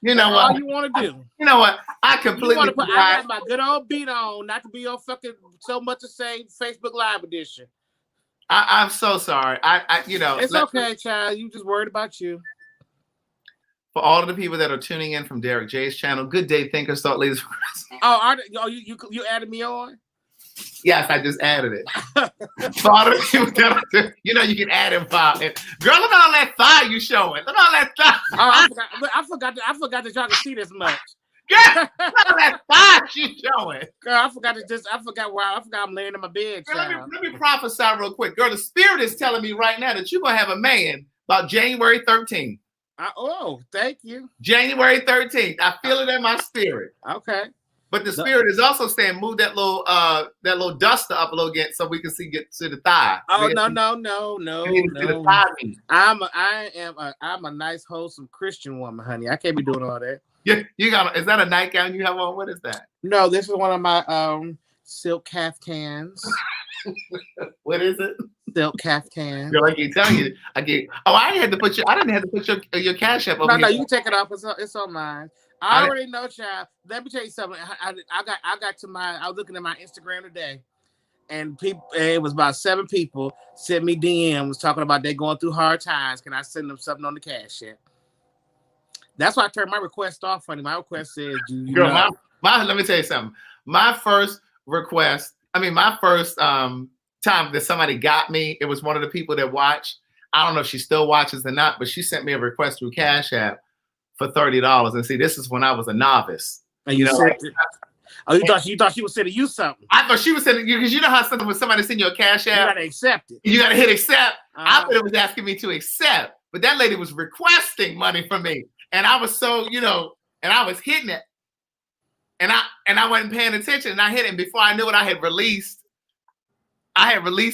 You That's know what? all you want to do. You know what? I completely. I got my good old beat on, not to be on fucking so much to say Facebook Live edition. I'm so sorry. It's okay, child. You just worried about you. For all of the people that are tuning in from Derek J's channel, good day, thinkers, thought leaders. You added me on? Yes, I just added it. For all the people that you can add in file. Girl, look at all that thigh you showing. Look at all that thigh. Oh, I forgot that y'all can see this much. Girl, look at that thigh you showing. Girl, I forgot I'm laying in my bed. Girl, let me prophesy real quick. Girl, the spirit is telling me right now that you're gonna have a man about January 13th. Thank you. January 13th. I feel it in my spirit. Okay. But the spirit is also saying move that little duster up a little bit so we can get to the thigh. Oh no. I'm a nice, wholesome Christian woman, honey. I can't be doing all that. Yeah, is that a nightgown you have on? What is that? No, this is one of my silk caftans. What is it? Silk caftan. Girl, I keep telling you. I didn't have to put your Cash App over No, you can take it off. It's on mine. I already know, child. Let me tell you something. I was looking at my Instagram today, and it was about 7 people sent me DMs talking about they going through hard times. Can I send them something on the Cash App? That's why I turned my request off. Funny, my request says, let me tell you something. My first time that somebody got me, it was one of the people that watched. I don't know if she still watches or not, but she sent me a request through Cash App for $30. And see, this is when I was a novice. And you thought she was sending you something. I thought she was sending you, because you know how something when somebody send you a Cash App, you gotta accept it. You gotta hit accept. I thought it was asking me to accept, but that lady was requesting money from me, and I was so and I was hitting it, and I wasn't paying attention, and I hit it. And before I knew it, I had released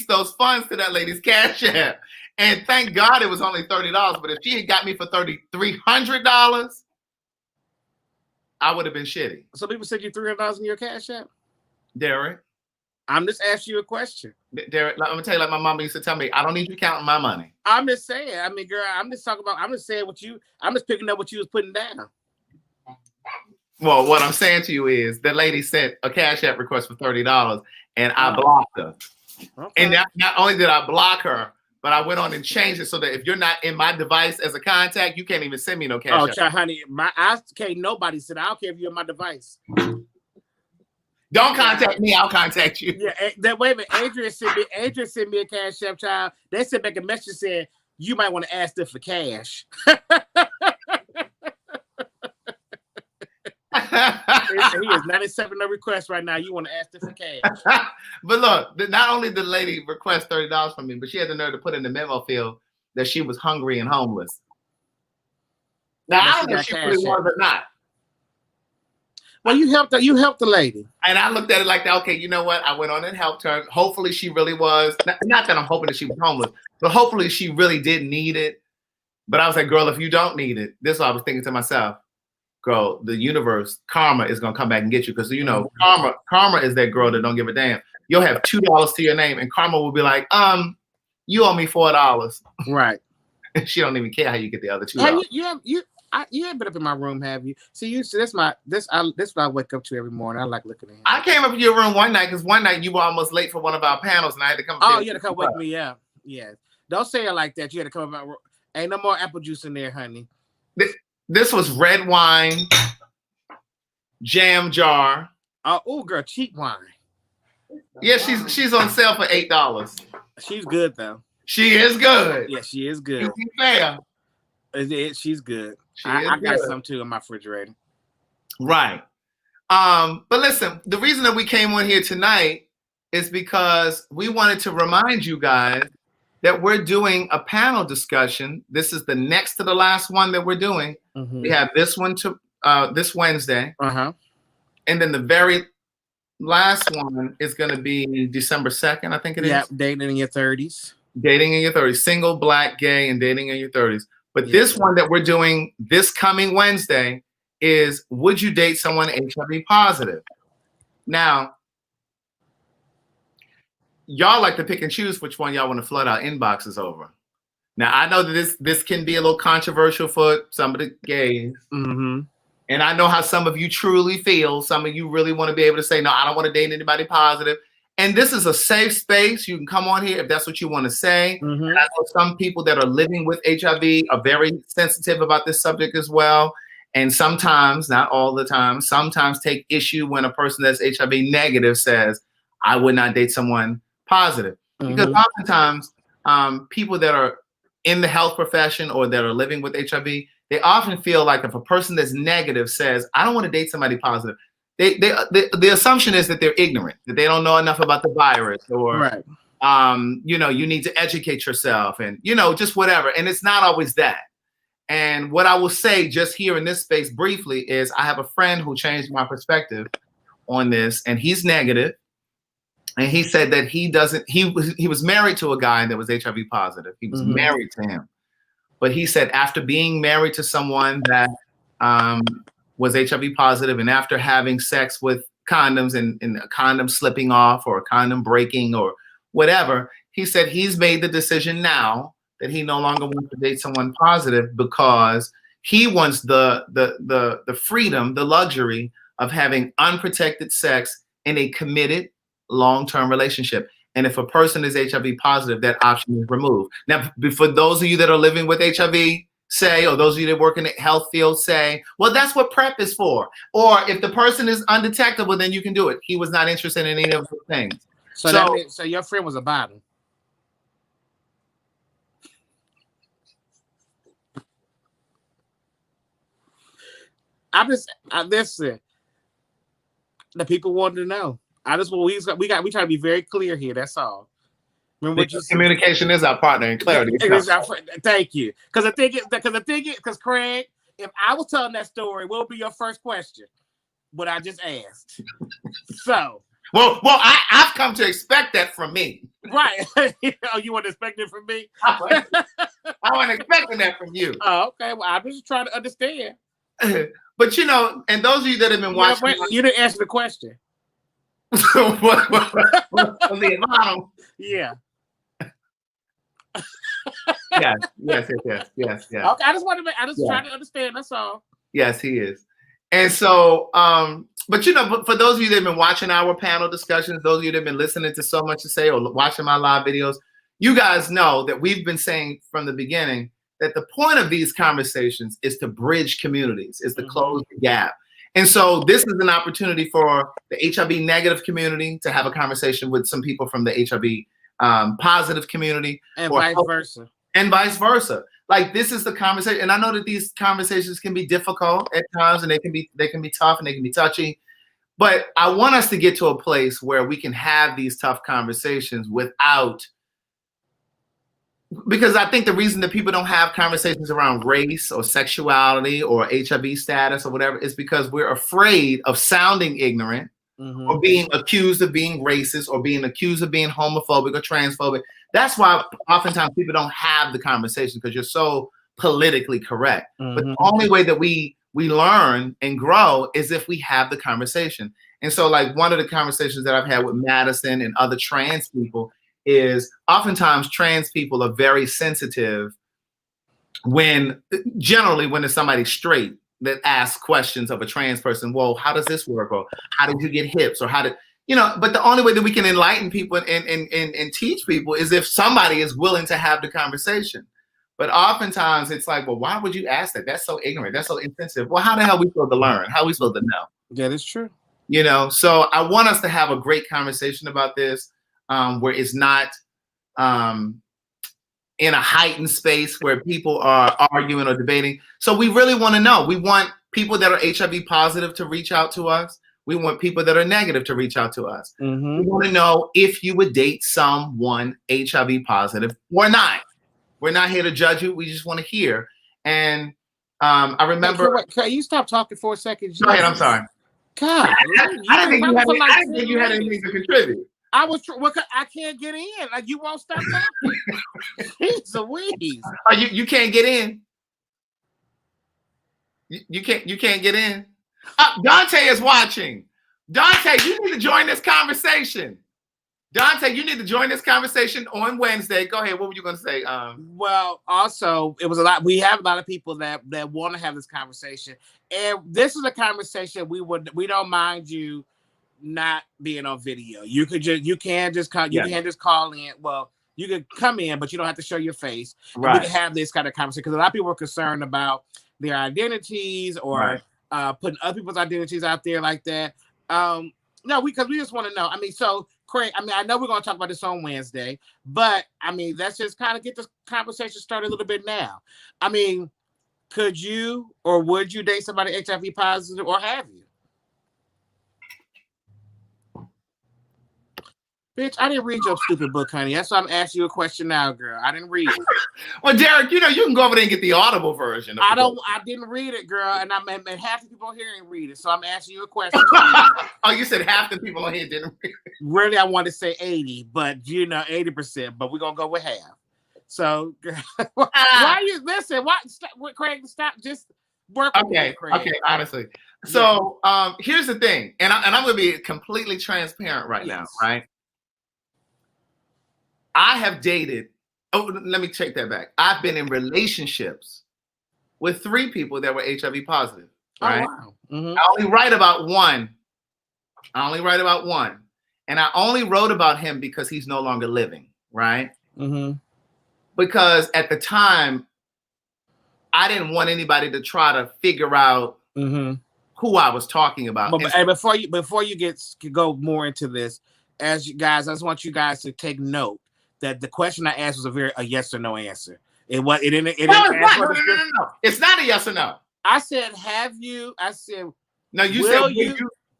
those funds to that lady's Cash App. And thank God it was only $30. But if she had got me for $300, I would have been shitty. So people sent you $300 in your Cash App? Derek, I'm just asking you a question. Derek, I'm gonna tell you, like my mama used to tell me, I don't need you counting my money. I'm just saying. I mean, girl, I'm just picking up what you was putting down. Well, what I'm saying to you is that lady sent a Cash App request for $30, and I blocked her. Okay. And not only did I block her, but I went on and changed it so that if you're not in my device as a contact, you can't even send me no Cash App. Oh, child, honey, I can't nobody send. I don't care if you're on my device. Don't contact me. I'll contact you. Yeah, wait a minute. Adrian sent me a Cash App, child. They sent back a message saying you might want to ask them for cash. He is 97 no request right now. You want to ask this for cash. But look, not only did the lady request $30 from me, but she had the nerve to put in the memo field that she was hungry and homeless. Now, I don't know if she really was or not. Well, you helped the lady. And I looked at it like that. Okay, you know what? I went on and helped her. Hopefully she really was. Not that I'm hoping that she was homeless, but hopefully she really did need it. But I was like, girl, if you don't need it, this is what I was thinking to myself. Girl, the universe, karma is gonna come back and get you, because karma is that girl that don't give a damn. You'll have $2 to your name, and karma will be like, you owe me $4. Right. She don't even care how you get the other $2. You ain't been up in my room, have you? See, this what I wake up to every morning. I like looking at it. I came up to your room one night because one night you were almost late for one of our panels, and I had to come. Oh, you had to come wake me up. Yeah, don't say it like that. You had to come up. Ain't no more apple juice in there, honey. This was red wine, jam jar. Oh, girl, cheap wine. Yeah, she's on sale for $8. She's good though. She is good. Yeah, she is good. She's fair. She's good. I got some too in my refrigerator. Right. But listen, the reason that we came on here tonight is because we wanted to remind you guys that we're doing a panel discussion. This is the next to the last one that we're doing. Mm-hmm. We have this one this Wednesday. Uh-huh. And then the very last one is going to be December 2nd, I think it is. Yeah, dating in your 30s. Dating in your 30s. Single, black, gay, and dating in your 30s. But this one that we're doing this coming Wednesday is, would you date someone HIV positive? Now, y'all like to pick and choose which one y'all want to flood our inboxes over. Now, I know that this can be a little controversial for some of the gays. Mm-hmm. And I know how some of you truly feel. Some of you really want to be able to say, no, I don't want to date anybody positive. And this is a safe space. You can come on here if that's what you want to say. Mm-hmm. And I know some people that are living with HIV are very sensitive about this subject as well. And sometimes, not all the time, sometimes take issue when a person that's HIV negative says, I would not date someone positive. Because oftentimes, people that are in the health profession or that are living with HIV, they often feel like if a person that's negative says, I don't want to date somebody positive, the assumption is that they're ignorant, that they don't know enough about the virus, or, you need to educate yourself and, just whatever. And it's not always that. And what I will say just here in this space briefly is I have a friend who changed my perspective on this, and he's negative. And he said that he was married to a guy that was HIV positive. He was married to him. But he said after being married to someone that was HIV positive, and after having sex with condoms and a condom slipping off or a condom breaking or whatever, he said he's made the decision now that he no longer wants to date someone positive because he wants the freedom, the luxury of having unprotected sex in a committed long-term relationship. And if a person is HIV positive, that option is removed. Now, for those of you that are living with HIV, say, or those of you that work in the health field say, well, that's what PrEP is for. Or if the person is undetectable, then you can do it. He was not interested in any of those things. So that means, so your friend was a bottom. Listen. The people wanted to know. We try to be very clear here. That's all. Remember what you said? Communication is our partner in clarity. Thank you. Because the thing is, Craig, if I was telling that story, what would be your first question? What I just asked. So. Well, I've come to expect that from me. Right. You want to expect it from me? I wasn't expecting that from you. Oh, okay. Well, I'm just trying to understand. But and those of you that have been watching, you didn't answer the question. Yeah. Yes. Okay, I just trying to understand. That's all. Yes, he is. And so, but for those of you that have been watching our panel discussions, those of you that have been listening to So Much to Say or watching my live videos, you guys know that we've been saying from the beginning that the point of these conversations is to bridge communities, is to close the gap. And so this is an opportunity for the HIV negative community to have a conversation with some people from the HIV positive community. And vice versa. And vice versa. Like, this is the conversation. And I know that these conversations can be difficult at times, and they can be tough and they can be touchy. But I want us to get to a place where we can have these tough conversations without, because I think the reason that people don't have conversations around race or sexuality or HIV status or whatever is because we're afraid of sounding ignorant or being accused of being racist or being accused of being homophobic or transphobic. That's why oftentimes people don't have the conversation, because you're so politically correct. But the only way that we learn and grow is if we have the conversation. And so, like, one of the conversations that I've had with Madison and other trans people is oftentimes trans people are very sensitive generally when there's somebody straight that asks questions of a trans person. Well, how does this work? Or how did you get hips? Or but the only way that we can enlighten people and teach people is if somebody is willing to have the conversation. But oftentimes it's like, well, why would you ask that? That's so ignorant. That's so insensitive. Well, how the hell are we supposed to learn? How are we supposed to know? Yeah, that's true. So I want us to have a great conversation about this, where it's not in a heightened space where people are arguing or debating. So we really want to know. We want people that are HIV positive to reach out to us. We want people that are negative to reach out to us. We want to know if you would date someone HIV positive or not. We're not here to judge you. We just want to hear. And I remember. Can you stop talking for a second? Go ahead. I'm sorry. God, I didn't think you had anything to contribute. I can't get in. Like, you won't stop talking. Jeez Louise. Oh, you can't get in. You can't get in. Dante is watching. Dante, you need to join this conversation. Dante, you need to join this conversation on Wednesday. Go ahead. What were you going to say? Well, also, it was a lot. We have a lot of people that want to have this conversation, and this is a conversation we don't mind you not being on video. You can just call in. Well, you could come in, but you don't have to show your face. Right. And we can have this kind of conversation because a lot of people are concerned about their identities or putting other people's identities out there like that. No, because we just want to know. I mean, so Craig, I mean, I know we're going to talk about this on Wednesday, but I mean, let's just kind of get this conversation started a little bit now. I mean, could you or would you date somebody HIV positive, or have you? Bitch, I didn't read your stupid book, honey. That's why I'm asking you a question now, girl. I didn't read it. Well, Derek, you know, you can go over there and get the Audible version. I didn't read it, girl. And half the people here didn't read it. So I'm asking you a question. Oh, you said half the people on here didn't read it. Really, I wanted to say 80, but 80%, but we're going to go with half. So, why you listen? Craig, stop. Just work with me, Craig. Okay, honestly. So, here's the thing. And I'm going to be completely transparent right now, right? I have dated, let me take that back. I've been in relationships with 3 people that were HIV positive. Right? Oh, wow. Mm-hmm. I only write about one. And I only wrote about him because he's no longer living, right? Mm-hmm. Because at the time, I didn't want anybody to try to figure out who I was talking about. But before you go more into this, as you guys, I just want you guys to take note that the question I asked was a yes or no answer. No. It's not a yes or no. I said, have you? I said, no. You said,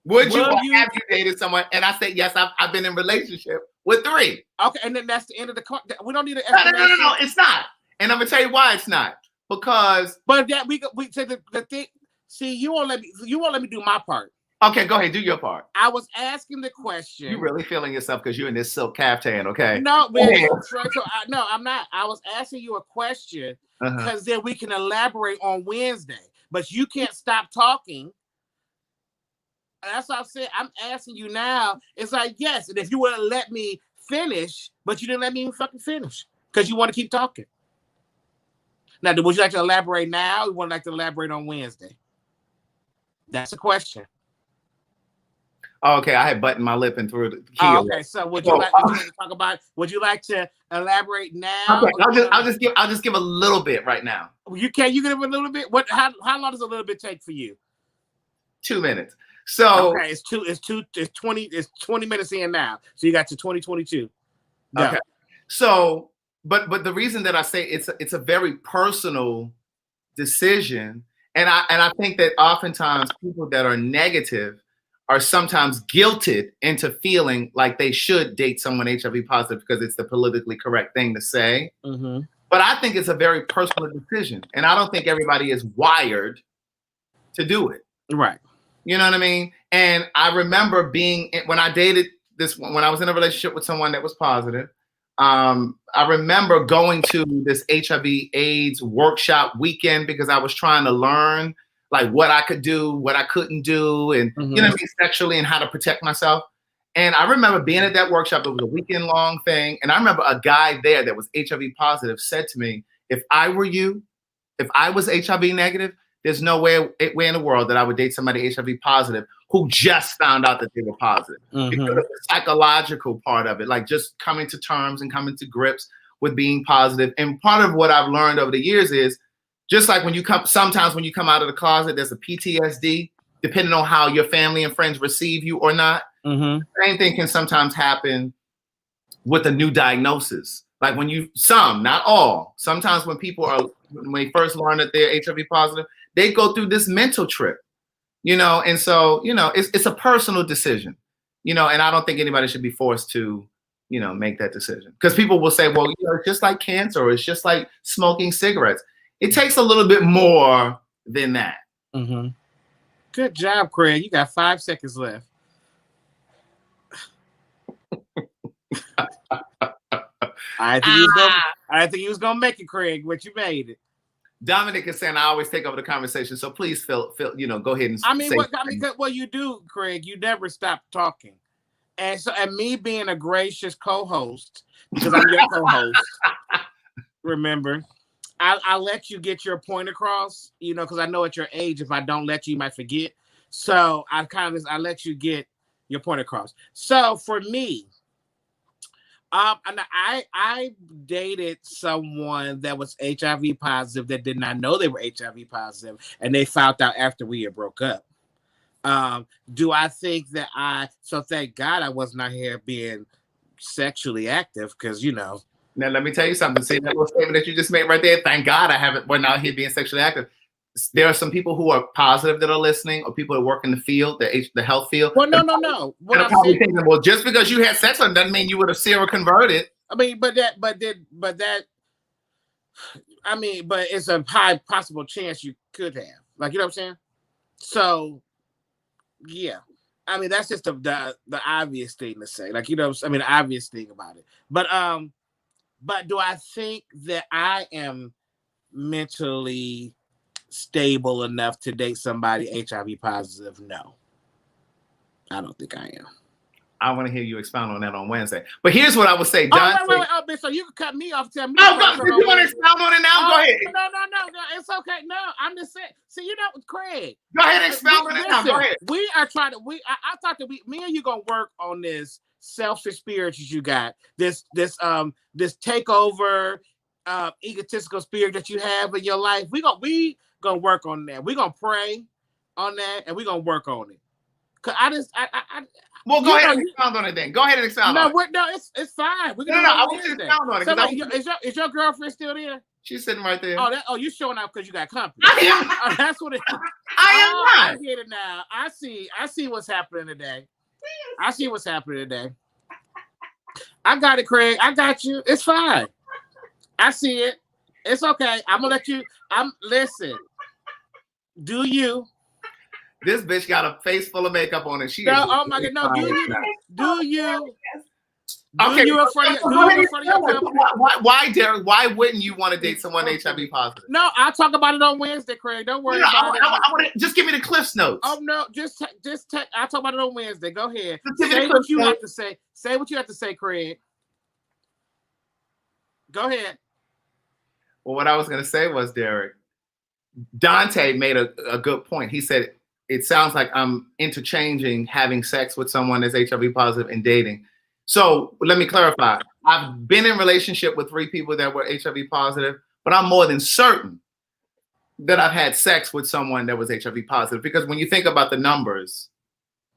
would you have you dated someone? And I said, yes. I've been in relationship with 3. Okay, and then that's the end of the. We don't need an explanation. No. It's not. And I'm gonna tell you why it's not. Because. But that we say the thing. See, you won't let me do my part. Okay, go ahead, do your part. I was asking the question. You're really feeling yourself because you're in this silk caftan, okay? No, man. No, I'm not. I was asking you a question because then we can elaborate on Wednesday. But you can't stop talking. That's what I said. I'm asking you now. It's like, yes, and if you would have let me finish, but you didn't let me even fucking finish because you want to keep talking. Now, would you like to elaborate now, or would you like to elaborate on Wednesday? That's a question. Oh, okay, I had buttoned my lip and threw the key. Oh, okay, so would you like to talk about? Would you like to elaborate now? Okay, I'll just give a little bit right now. You give a little bit. How long does a little bit take for you? 2 minutes. So okay, it's 20 minutes in now. So you got to 2022. Go. Okay. So, but the reason that I say it's a very personal decision, and I think that oftentimes people that are negative are sometimes guilted into feeling like they should date someone HIV positive because it's the politically correct thing to say. Mm-hmm. But I think it's a very personal decision. And I don't think everybody is wired to do it. Right. You know what I mean? And I remember when I dated when I was in a relationship with someone that was positive, I remember going to this HIV AIDS workshop weekend because I was trying to learn like what I could do, what I couldn't do, and you know what I mean, sexually, and how to protect myself. And I remember being at that workshop. It was a weekend long thing. And I remember a guy there that was HIV positive said to me, if I were you, if I was HIV negative, there's no way in the world that I would date somebody HIV positive who just found out that they were positive. Because of the psychological part of it, like just coming to terms and coming to grips with being positive. And part of what I've learned over the years is, just like sometimes when you come out of the closet, there's a PTSD, depending on how your family and friends receive you or not. The same thing can sometimes happen with a new diagnosis. Like not all, sometimes when they first learn that they're HIV positive, they go through this mental trip, and so, it's a personal decision, and I don't think anybody should be forced to, make that decision. Because people will say, well, it's just like cancer, or it's just like smoking cigarettes. It takes a little bit more than that. Good job, Craig. You got 5 seconds left. I think he was gonna make it, Craig, but you made it. Dominic is saying I always take over the conversation, so please, Phil, go ahead and. What you do, Craig? You never stop talking, and me being a gracious co-host, because I'm your co-host, remember, I let you get your point across, because I know at your age, if I don't let you, you might forget. So I let you get your point across. So for me, and I dated someone that was HIV positive that did not know they were HIV positive, and they found out after we had broke up. Do I think that so thank God I was not here being sexually active, because Now let me tell you something. See that little statement that you just made right there? Thank God we're not here being sexually active. There are some people who are positive that are listening, or people that work in the field, the health field. Well, no. What I'm probably thinking, well, just because you had sex with them doesn't mean you would have seroconverted. I mean, but it's a high possible chance you could have. Like, you know what I'm saying? So, yeah. I mean, that's just the obvious thing to say. Like, the obvious thing about it. But do I think that I am mentally stable enough to date somebody HIV positive? No. I don't think I am. I want to hear you expound on that on Wednesday. But here's what I would say, John. Wait. Oh, bitch, so you can cut me off. Tell me. You want to expound on it now? Go ahead. No. It's okay. No, I'm just saying. See, Craig. Go ahead and expound on it now. Go ahead. We are trying to. I thought that me and you gonna work on this selfish spirit that you got. This takeover, egotistical spirit that you have in your life. We gonna work on that. We gonna pray on that, and we gonna work on it. Cause well, go ahead and expound on it then. Go ahead and expound on it. No, it's fine. No, I want you to expound on it. Is your girlfriend still there? She's sitting right there. You showing up because you got company. I am. That's what it is. I am not. I get it now. I see what's happening today. I see what's happening today. I got it, Craig. I got you. It's fine. I see it. It's okay. I'm gonna let you. Listen. Do you? This bitch got a face full of makeup on it. Oh my God! No, do you? Okay. Do you in front of your company? Why, Derek? Why wouldn't you want to date someone HIV positive? No, I'll talk about it on Wednesday, Craig. Don't worry about it. I want to just give me the Cliff's notes. Oh no, I'll talk about it on Wednesday. Go ahead. Say what you have to say. Say what you have to say, Craig. Go ahead. Well, what I was going to say was, Derek, Dante made a good point. He said, it sounds like I'm interchanging having sex with someone that's HIV positive and dating. So let me clarify. I've been in relationship with 3 people that were HIV positive, but I'm more than certain that I've had sex with someone that was HIV positive, because when you think about the numbers,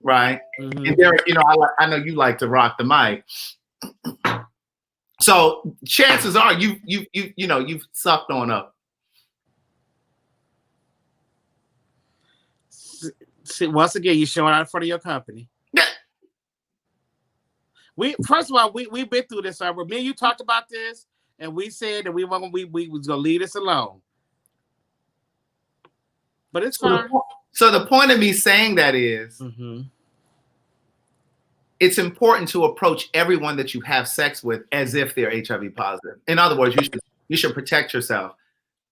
right? Mm-hmm. And Derek, I know you like to rock the mic. So chances are you've sucked on up. See, once again, you're showing out in front of your company. Yeah. First of all, we've been through this. Me and you talked about this, and we said that we was gonna leave this alone. But it's fine. So the point of me saying that is, it's important to approach everyone that you have sex with as if they're HIV positive. In other words, you should protect yourself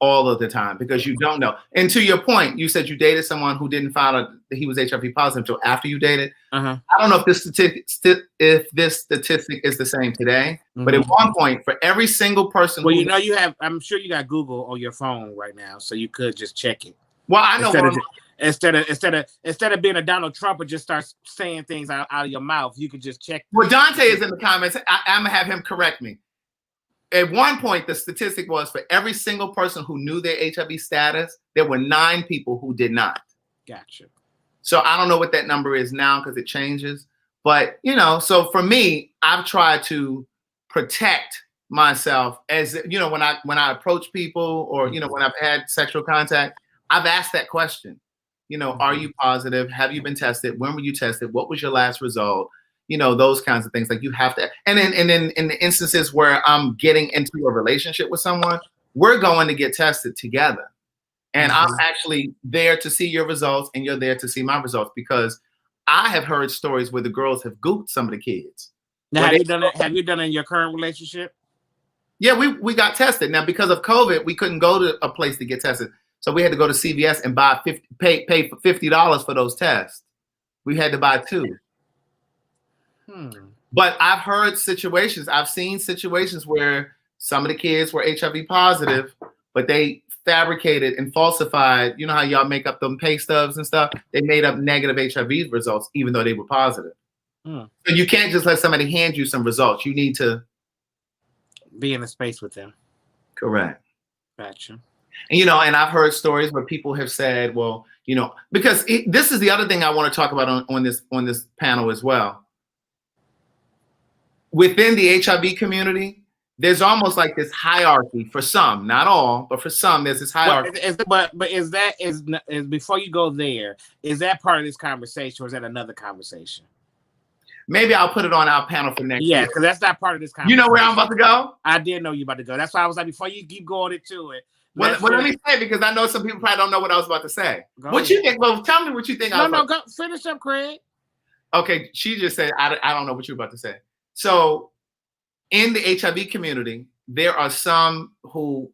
all of the time, because you don't know. And to your point, you said you dated someone who didn't find out that he was HIV positive until after you dated. I don't know if this statistic is the same today, but at one point, for every single person, I'm sure you got Google on your phone right now, so you could just check it. Well, I know. Instead of being a Donald Trump and just start saying things out of your mouth, you could just check. Well, Dante is in the comments. I'm gonna have him correct me. At one point, the statistic was for every single person who knew their HIV status, there were 9 people who did not. Gotcha. So I don't know what that number is now, because it changes. But, so for me, I've tried to protect myself as, when I approach people, or, when I've had sexual contact, I've asked that question. Are you positive? Have you been tested? When were you tested? What was your last result? Those kinds of things. Like, you have to, and then in the instances where I'm getting into a relationship with someone, we're going to get tested together. And I'm actually there to see your results, and you're there to see my results, because I have heard stories where the girls have gooped some of the kids. Now, have you done it in your current relationship? Yeah, we got tested. Now, because of COVID, we couldn't go to a place to get tested. So we had to go to CVS and pay for $50 for those tests. We had to buy 2. But I've heard situations, I've seen situations where some of the kids were HIV positive, but they fabricated and falsified. You know how y'all make up them pay stubs and stuff? They made up negative HIV results, even though they were positive. So you can't just let somebody hand you some results. You need to be in a space with them. Correct. Gotcha. And, and I've heard stories where people have said, well, because this is the other thing I want to talk about on this panel as well. Within the HIV community, there's almost like this hierarchy for some, not all, but for some, there's this hierarchy. But is before you go there, is that part of this conversation or is that another conversation? Maybe I'll put it on our panel for next year. Because that's not part of this conversation. You know where I'm about to go? I did know you about to go. That's why I was like, before you keep going into it. Well, let me say, because I know some people probably don't know what I was about to say. You think? Well, tell me what you think. Go finish up, Craig. Okay, she just said, I don't know what you're about to say. So in the HIV community, there are some who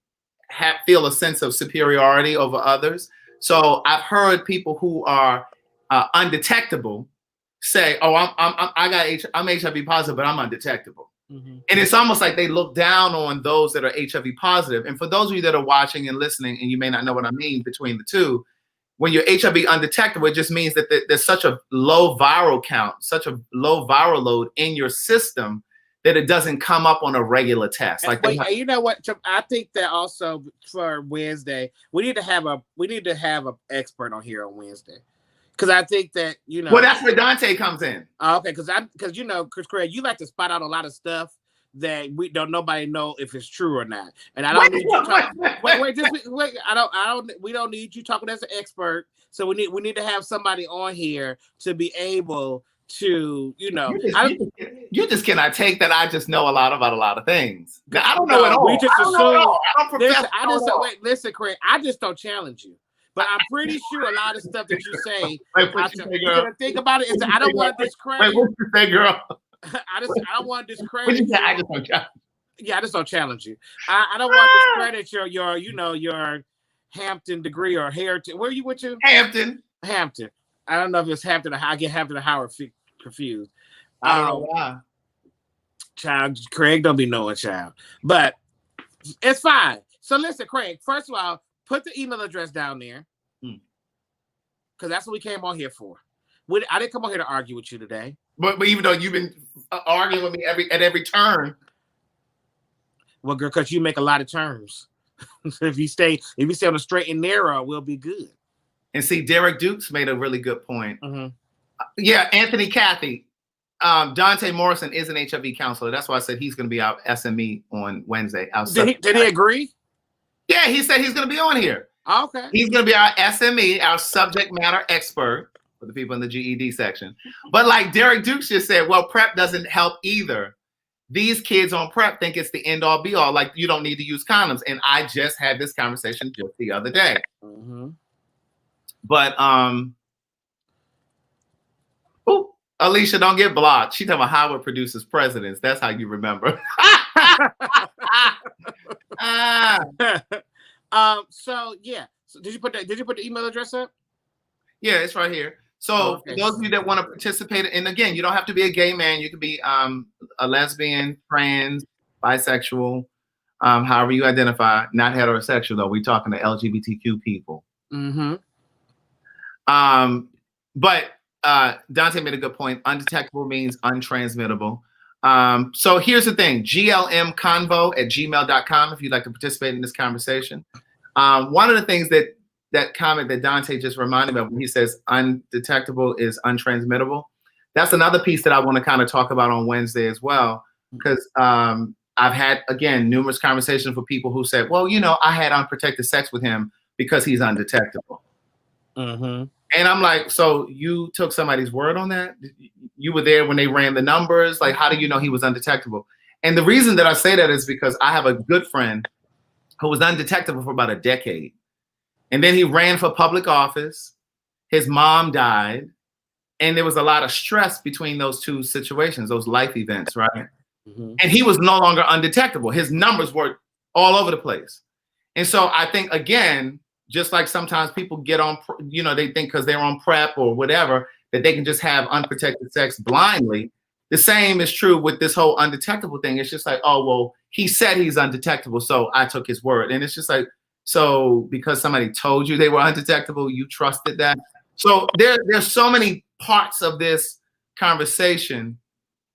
feel a sense of superiority over others. So I've heard people who are undetectable say, "Oh, I'm HIV positive, but I'm undetectable." And it's almost like they look down on those that are HIV positive. And for those of you that are watching and listening, and you may not know what I mean between the two, when you're HIV undetectable, it just means that there's such a low viral count, such a low viral load in your system that it doesn't come up on a regular test. You know what? I think that also for Wednesday, we need to have an expert on here on Wednesday. Because I think that, Well, that's where Dante comes in. Okay, because Chris Craig, you like to spot out a lot of stuff that nobody know if it's true or not. And I don't need you talking. Wait. We don't need you talking as an expert. So we need to have somebody on here to be able to, You just cannot take that. I just know a lot about a lot of things. I don't know at all. We just assume. I don't profess. Listen, Craig. I just don't challenge you. But I'm pretty sure a lot of stuff that you say, think about it. I don't want to discredit. Wait, what you say, girl? I don't want to discredit. You say, I just don't challenge. Yeah, I just don't challenge you. I don't want to discredit your Hampton degree or Heritage. Where are you with you? Hampton. I don't know if it's Hampton or I get Hampton or Howard confused. I don't know why. Child, Craig don't be knowing, child. But it's fine. So listen, Craig, first of all, put the email address down there. Because that's what we came on here for. I didn't come on here to argue with you today. But even though you've been arguing with me at every turn. Well, girl, because you make a lot of turns. If you stay on the straight and narrow, we'll be good. And see, Derek Dukes made a really good point. Yeah, Anthony Cathy. Dante Morrison is an HIV counselor. That's why I said he's going to be our SME on Wednesday. Did he agree? Yeah, he said he's going to be on here. Okay. He's going to be our SME, our subject matter expert for the people in the GED section. But like Derek Dukes just said, well, PrEP doesn't help either. These kids on PrEP think it's the end all be all. Like you don't need to use condoms. And I just had this conversation just the other day. But Alicia, don't get blocked. She talking about Howard produces presidents. That's how you remember. So did you put the email address up? Yeah, it's right here. So for those of you that want to participate, and again, you don't have to be a gay man. You could be a lesbian, trans, bisexual, however you identify. Not heterosexual though. We're talking to LGBTQ people. But Dante made a good point. Undetectable means untransmittable. So here's the thing, glmconvo@gmail.com if you'd like to participate in this conversation. One of the things that comment that Dante just reminded me of when he says undetectable is untransmittable, that's another piece that I want to kind of talk about on Wednesday as well, because I've had, again, numerous conversations with people who said, well, I had unprotected sex with him because he's undetectable. And I'm like, so you took somebody's word on that? You were there when they ran the numbers? Like, how do you know he was undetectable? And the reason that I say that is because I have a good friend who was undetectable for about a decade. And then he ran for public office. His mom died. And there was a lot of stress between those two situations, those life events, right? And he was no longer undetectable. His numbers were all over the place. And so I think, again, just like sometimes people get on, they think because they're on PrEP or whatever, that they can just have unprotected sex blindly. the same is true with this whole undetectable thing. It's just like, oh, well, he said he's undetectable, so I took his word. And it's just like, so because somebody told you they were undetectable, you trusted that. So there's so many parts of this conversation,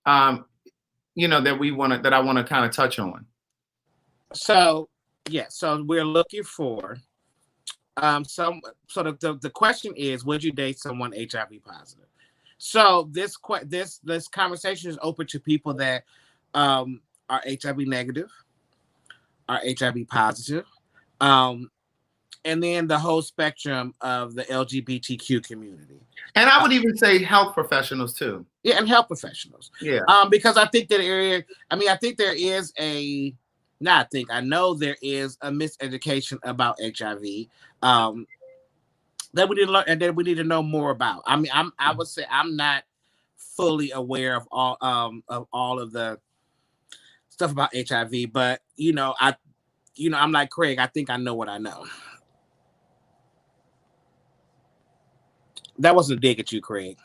you know, that I want to kind of touch on. So yeah, so we're looking for the question is, would you date someone HIV positive? So this conversation is open to people that are HIV negative, are HIV positive, and then the whole spectrum of the LGBTQ community. And I would even say health professionals too. Yeah, and health professionals. Yeah. Because I think I think there is I know there is a miseducation about HIV. That we need to learn and that we need to know more about. I mean, I would say I'm not fully aware of all of the stuff about HIV, but I'm like Craig. I think I know what I know. That wasn't a dig at you, Craig.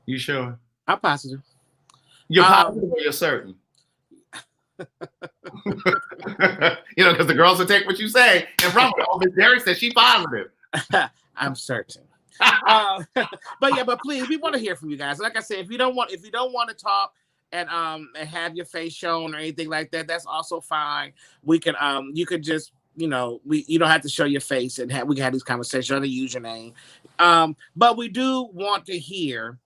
You sure? I'm positive. You're positive or you're certain? Because the girls will take what you say and run with it. Oh, Miss Derrick says she's positive. I'm certain. But please, we want to hear from you guys. Like I said, if you don't want to talk and have your face shown or anything like that, that's also fine. We can you could just you don't have to show your face and we can have these conversations or use your name. But we do want to hear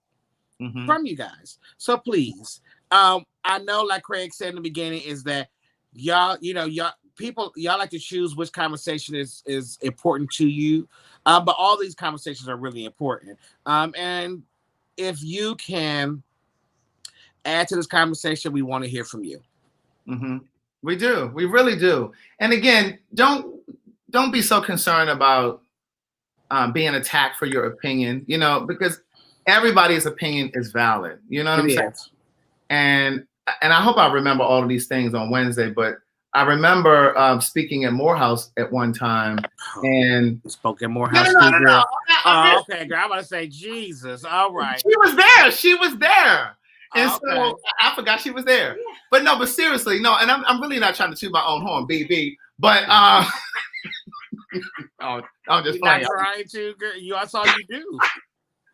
from you guys. So please, I know, like Craig said in the beginning, is that y'all like to choose which conversation is important to you. But all these conversations are really important. And if you can add to this conversation, we want to hear from you. We do. We really do. And again, don't be so concerned about being attacked for your opinion, because everybody's opinion is valid. You know what I'm saying? And I hope I remember all of these things on Wednesday, but I remember speaking at Morehouse at one time, and you spoke at Morehouse. No. Okay, girl. I'm gonna say Jesus. All right. She was there. And so I forgot she was there. Yeah. But seriously, no. And I'm really not trying to toot my own horn, BB. But I'm just playing. Not trying to, girl. That's all you do.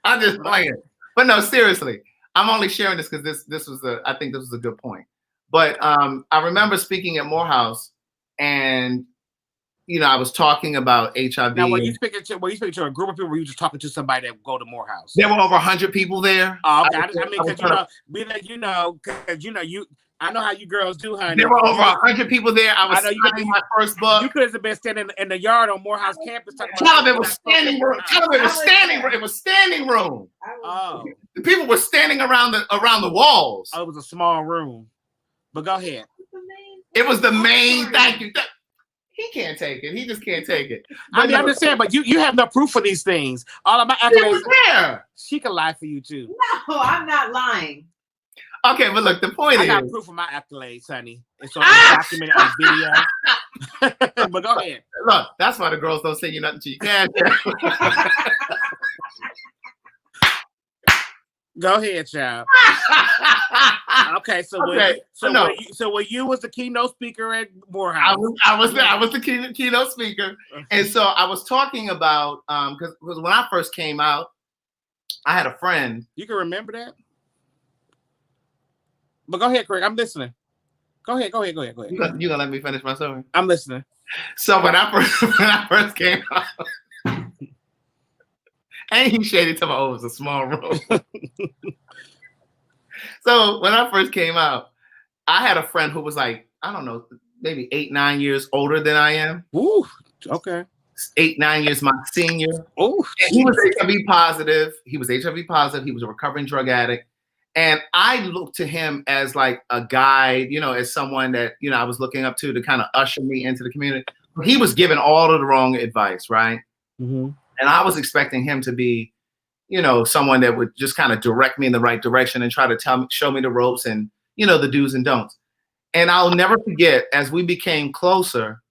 I'm just playing. But no, seriously, I'm only sharing this because I think this was a good point. But I remember speaking at Morehouse, and I was talking about HIV. Now, were you speaking to a group of people? Or were you just talking to somebody that would go to Morehouse? There were over 100 people there. Oh, okay. I know how you girls do, honey. There were over 100 people there. I was signing my first book. You could have been standing in the yard on Morehouse campus. It was standing room. It was standing room. Oh, the people were standing around the walls. Oh, it was a small room. But go ahead. It was the main. Thank you. He can't take it. He just can't take it. I'm just saying, but you have no proof for these things. All of my accolades. She was there. She can lie for you too. No, I'm not lying. Okay, but look, the point is, I got proof of my accolades, honey. It's on documented on video. But go ahead. Look, that's why the girls don't send you nothing to your cash. Go ahead, child. Okay, so when you was the keynote speaker at Morehouse. I was the keynote speaker, and so I was talking about because when I first came out, I had a friend. You can remember that, but go ahead, Craig. I'm listening. Go ahead. You gonna let me finish my story? I'm listening. So when I first came out. And he shaded to it was a small room. So when I first came out, I had a friend who was like, I don't know, maybe 8-9 years older than I am. Ooh, okay. 8-9 years my senior. Oh, he was HIV positive. He was a recovering drug addict. And I looked to him as like a guide, as someone that, I was looking up to kind of usher me into the community. He was giving all of the wrong advice, right? Mm-hmm. And I was expecting him to be, someone that would just kind of direct me in the right direction and try to show me the ropes and, the do's and don'ts. And I'll never forget, as we became closer,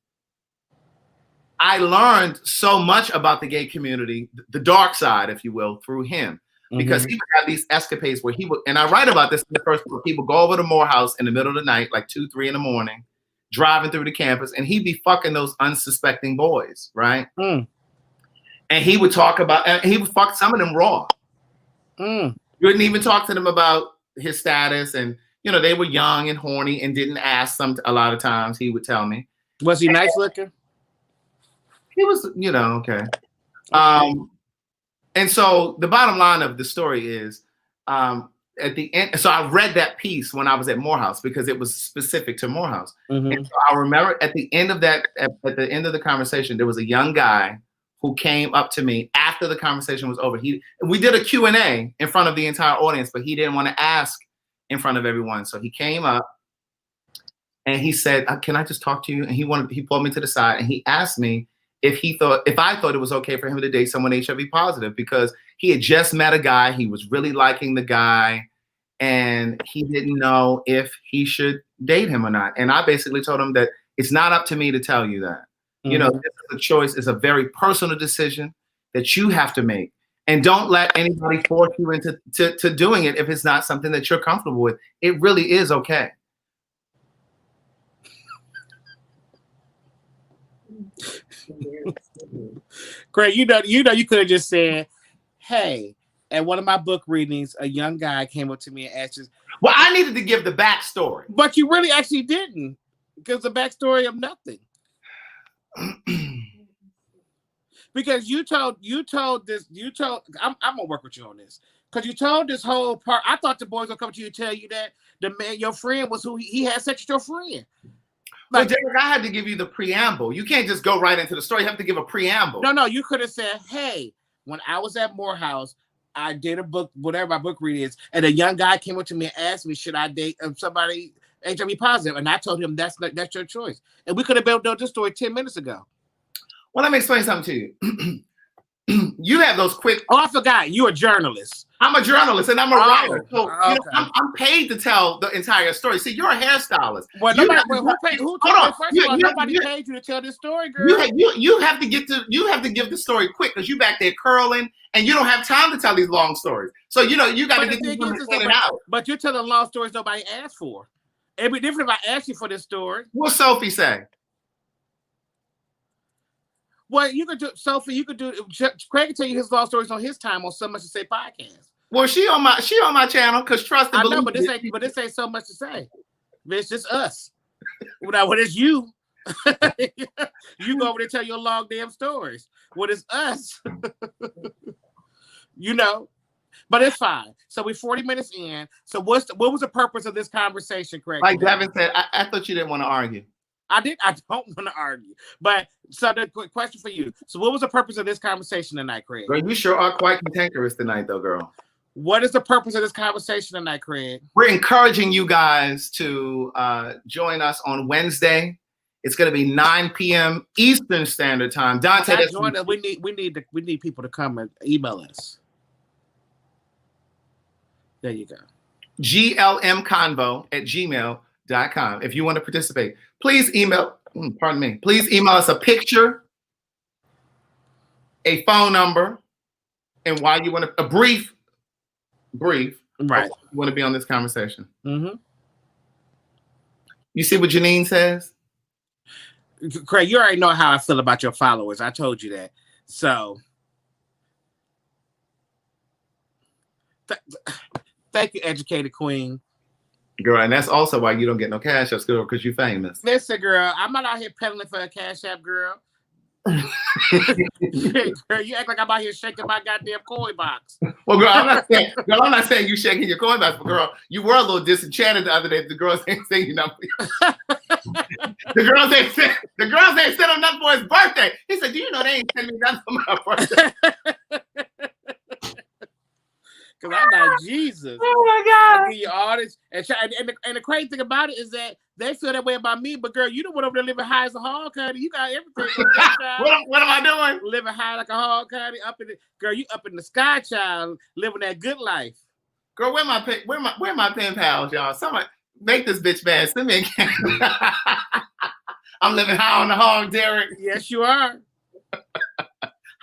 I learned so much about the gay community, the dark side, if you will, through him. because he would have these escapades where he would, and I write about this in the first book, he would go over to Morehouse in the middle of the night, like 2, 3 in the morning, driving through the campus, and he'd be fucking those unsuspecting boys, right? And he would talk about, and he would fuck some of them raw. Wouldn't even talk to them about his status, and you know, they were young and horny and didn't ask them a lot of times, he would tell me. Was he nice looking? He was, you know, okay. And so the bottom line of the story is, at the end, so I read that piece when I was at Morehouse because it was specific to Morehouse. And so I remember at the end of that, at the end of the conversation, there was a young guy who came up to me after the conversation was over. We did a Q&A in front of the entire audience, but he didn't want to ask in front of everyone. So he came up and he said, "Can I just talk to you?" And he pulled me to the side and he asked me if I thought it was okay for him to date someone HIV positive, because he had just met a guy, he was really liking the guy, and he didn't know if he should date him or not. And I basically told him that it's not up to me to tell you that. You know, this is a choice, it's a very personal decision that you have to make. And don't let anybody force you into doing it if it's not something that you're comfortable with. It really is okay. Great, you know, you could have just said, "Hey," at one of my book readings, a young guy came up to me and asked us. Well, I needed to give the backstory, but you really actually didn't, because the backstory of nothing. Because you told I'm gonna work with you on this, because you told this whole part. I thought the boys gonna come to you and tell you that the man, your friend, was who he had sex with your friend. Like, well, Derek, I had to give you the preamble. You can't just go right into the story. You have to give a preamble. No, you could have said, "Hey, when I was at Morehouse, I did a book, whatever my book read is, and a young guy came up to me and asked me, should I date somebody HIV positive?" And I told him that's your choice. And we could have built this story 10 minutes ago. Well, let me explain something to you. You have those quick. Oh, I forgot. You're a journalist. I'm a journalist and I'm a writer. So okay. You know, I'm paid to tell the entire story. See, you're a hairstylist. Well, nobody paid you to tell this story, girl. You have to give the story quick, because you back there curling and you don't have time to tell these long stories. So you know you got to get these women in and out. But you're telling long stories nobody asked for. It'd be different if I asked you for this story. What's Sophie say? Well, you could do, Sophie. You could do. Craig can tell you his long stories on his time on So Much to Say podcast. Well, she on my channel, because trust and I know, but this ain't So Much to Say. It's just us. Well, it's you. You go over there and tell your long damn stories. Well, it's us. You know, but it's fine. So we're 40 minutes in. So what was the purpose of this conversation, Craig? Like Devin said, I thought you didn't want to argue. I don't want to argue. But so the question for you. So what was the purpose of this conversation tonight, Craig? Girl, you sure are quite cantankerous tonight, though, girl. What is the purpose of this conversation tonight, Craig? We're encouraging you guys to join us on Wednesday. It's going to be 9 p.m. Eastern Standard Time. Dante, join us. We need people to come and email us. There you go. glmconvo@gmail.com. If you want to participate, please email. Please email us a picture, a phone number, and why you want to, a brief. Right. You want to be on this conversation. Mm-hmm. You see what Janine says? Craig, you already know how I feel about your followers. I told you that. So thank you, educated queen. Girl, and that's also why you don't get no cash app, girl, because you're famous. Listen, girl, I'm not out here peddling for a cash app, girl. Girl, you act like I'm out here shaking my goddamn coin box. Well, girl, I'm not saying you shaking your coin box, but girl, you were a little disenchanted the other day. The girls ain't saying nothing. The girls ain't sent him nothing for his birthday. He said, "Do you know they ain't sending me nothing for my birthday?" Because I'm like, Jesus. Oh my God. I give you all this. And the crazy thing about it is that they feel that way about me, but girl, you don't want over there living high as a hog, honey. You got everything. What am I doing? Living high like a hog, honey. Girl, you up in the sky, child, living that good life. Girl, where my pen pals, y'all? Somebody make this bitch mad. Send me a camera. I'm living high on the hog, Derek. Yes, you are.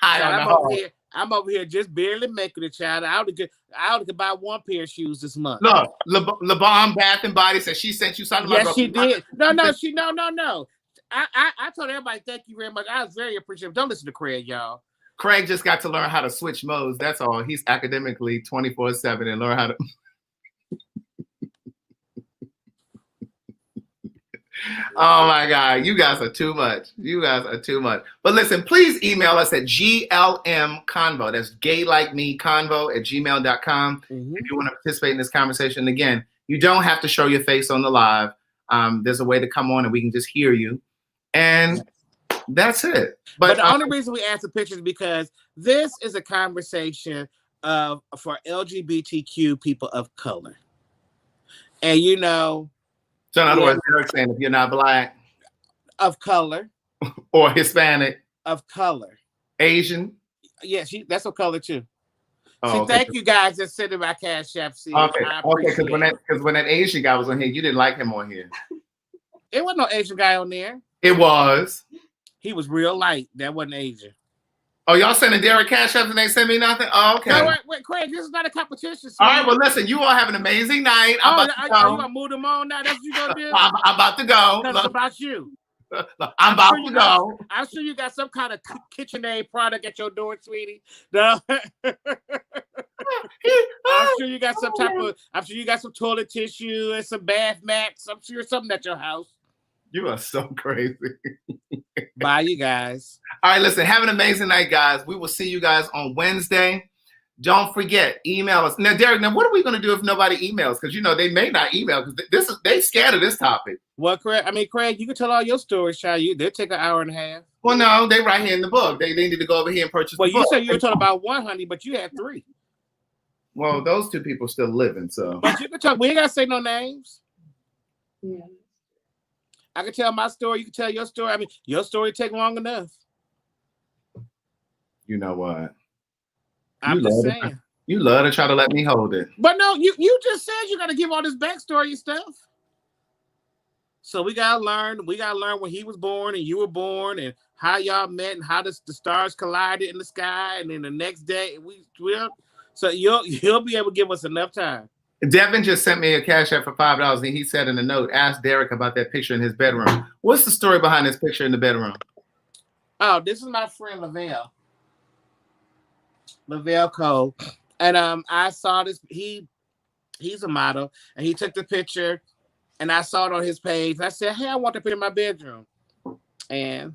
High on the hog. I'm over here just barely making it, child. I could buy one pair of shoes this month. Look, LeBron Bath and Body said she sent you something. Yes, she did. No. I told everybody thank you very much. I was very appreciative. Don't listen to Craig, y'all. Craig just got to learn how to switch modes. That's all. He's academically 24/7 and learn how to. Oh my God, you guys are too much. You guys are too much. But listen, please email us at glmconvo. That's gay like me convo at gmail.com. If you want to participate in this conversation. Again, you don't have to show your face on the live. There's a way to come on and we can just hear you. And that's it. But the only reason we ask the pictures is because this is a conversation for LGBTQ people of color. And you know, so in other words, Derek saying if you're not Black, of color, or Hispanic, of color, Asian, yeah, that's of color too. Oh, See, okay. thank you guys that sent in my Cash App. See, okay, because when that Asian guy was on here, you didn't like him on here. It wasn't no Asian guy on there. It was. He was real light. That wasn't Asian. Oh, y'all sending Derek Cash App and they send me nothing? Oh, okay. No, wait, Craig, this is not a competition. All right, well, listen, you all have an amazing night. You gonna move them on now? That's what you gonna do? I'm about to go. That's about you. I'm about to go. I'm sure you got some kind of KitchenAid product at your door, sweetie. No. I'm sure you got some type of. I'm sure you got some toilet tissue and some bath mats. I'm sure something at your house. You are so crazy. Bye, you guys. All right, listen, have an amazing night, guys. We will see you guys on Wednesday. Don't forget, email us. Now, Derek, what are we going to do if nobody emails? Because, you know, they may not email because they scared of this topic. Well, Craig, you can tell all your stories, child. They'll take an hour and a half. Well, no, they right here in the book. They need to go over here and purchase the book. Well, you said you were talking about one, honey, but you had 3. Well, those 2 people still living, so. But you can talk. We ain't got to say no names. Yeah. I can tell my story. You can tell your story. I mean, your story take long enough. You know what? I'm just saying. You love to try to let me hold it. But no, you just said you got to give all this backstory and stuff. So we gotta learn. We gotta learn when he was born and you were born, and how y'all met, and how the stars collided in the sky, and then the next day we'll. So you'll be able to give us enough time. Devin just sent me a Cash App for $5, and he said in a note, ask Derek about that picture in his bedroom. What's the story behind this picture in the bedroom? Oh, this is my friend Lavelle Cole, and I saw this. He's a model, and he took the picture, and I saw it on his page. I said, "Hey, I want to put it in my bedroom," and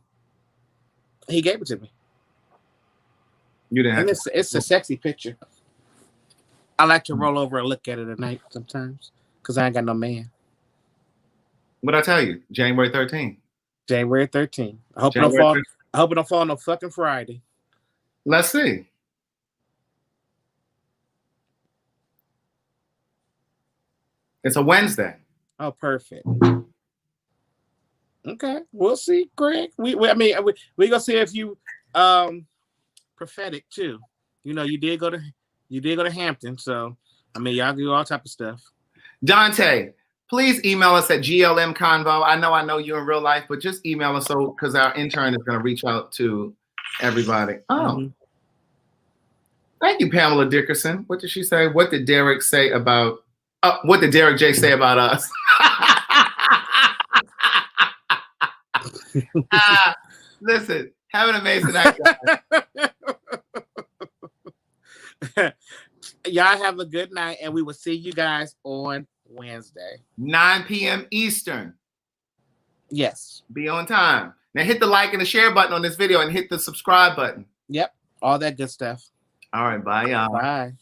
he gave it to me. You didn't have and it's a sexy picture. I like to roll over and look at it at night sometimes because I ain't got no man. What'd I tell you? January 13th. January 13th. I hope it don't fall. I hope it don't fall on no fucking Friday. Let's see. It's a Wednesday. Oh, perfect. Okay, we'll see, Greg. We gonna see if you prophetic too. You know, you did go to Hampton, so I mean, y'all do all type of stuff. Dante, please email us at glmconvo. I know you in real life, but just email us because our intern is going to reach out to everybody. Oh, Thank you, Pamela Dickerson. What did she say? What did Derek say about? What did Derek J say about us? Listen, have an amazing night, guys. Y'all have a good night, and we will see you guys on Wednesday. 9 p.m. Eastern. Yes. Be on time. Now hit the like and the share button on this video and hit the subscribe button. Yep. All that good stuff. All right. Bye, y'all. Bye.